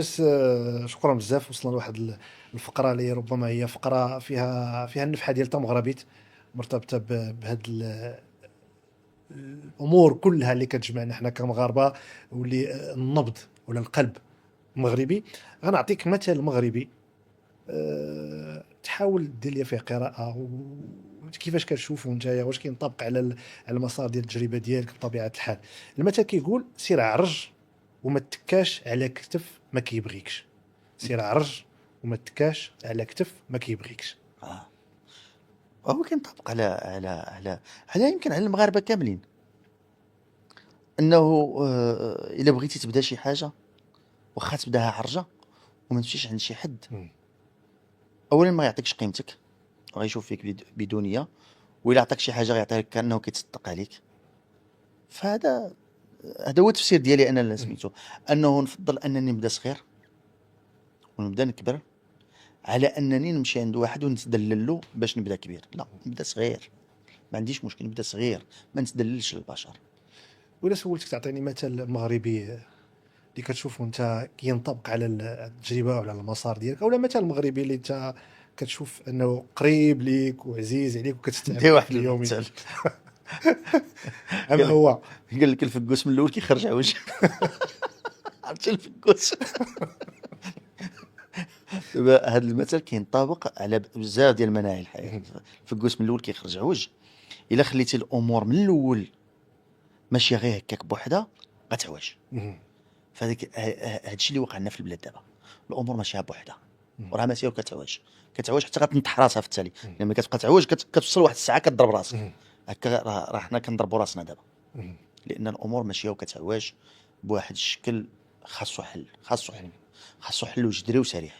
بس شكرًا بزاف. وصلنا لواحد الفقرة اللي ربما هي فقرة فيها النفحة ديال تمغربيت، مرتبطة بهاد الأمور كلها اللي كتجمعنا حنا كمغاربة، واللي النبض ولا القلب مغربي. غنعطيك مثال مغربي، تحاول دير ليا فيه قراءة كيفاش كتشوفو نتايا، واش كينطبق على المسار ديال التجربة ديالك بطبيعة الحال. المثل كيقول: سير عرج وما تكاش على كتف ما كيبغيكش. سير عرج وما تكاش على كتف ما كيبغيكش. آه. وهو كينطبق على يمكن على المغاربة كاملين، أنه إلا بغيتي تبدا شي حاجة واخا تبداها عرجة وما تمشيش عند شي حد، أولا ما يعطيكش قيمتك وغيشوف فيك بدونية، وإلا عطاك شي حاجة غيعطيها لك كأنه كيتصدق عليك. هذا هو التفسير ديالي أنا اللي سميتو، أنه نفضل أنني نبدا صغير ونبدا نكبر على أنني نمشي عند واحد ونتدلل له باش نبدا كبير. لا، نبدا صغير، ما عنديش مشكل نبدا صغير، ما نتدللش للبشر. وإلا سولتك تعطيني مثل مغربي اللي كتشوفه انت كينطبق على التجربه وعلى المسار ديالك، اولا مثل مغربي اللي انت كتشوف انه قريب ليك وعزيز عليك وكتستعمل ندير في واحد اليومي. المثال. اما هو قال لك الفقوس من الاول كيخرج عوج. عرفتي الفقوس؟ دابا هذا المثل كينطبق على بزاف ديال مناحي الحياه. الفقوس من الاول كيخرج عوج. الا خليتي الامور من الاول ماشيه غير هكاك بوحدها غتعوج. فهذاك هادشي اللي وقع لنا في البلاد دابا، الامور ماشيه بوحدها وراه ماشيه وكتعوج، كتعوج حتى غتنطح راسها في التالي. لما كتبقى تعوج كتوصل واحد الساعه كتضرب راسك. هكا راه حنا كنضربوا راسنا دابا، لان الامور ماشيه وكتعوج بواحد الشكل خاصو حل، خاصو حل وجذري وسريع.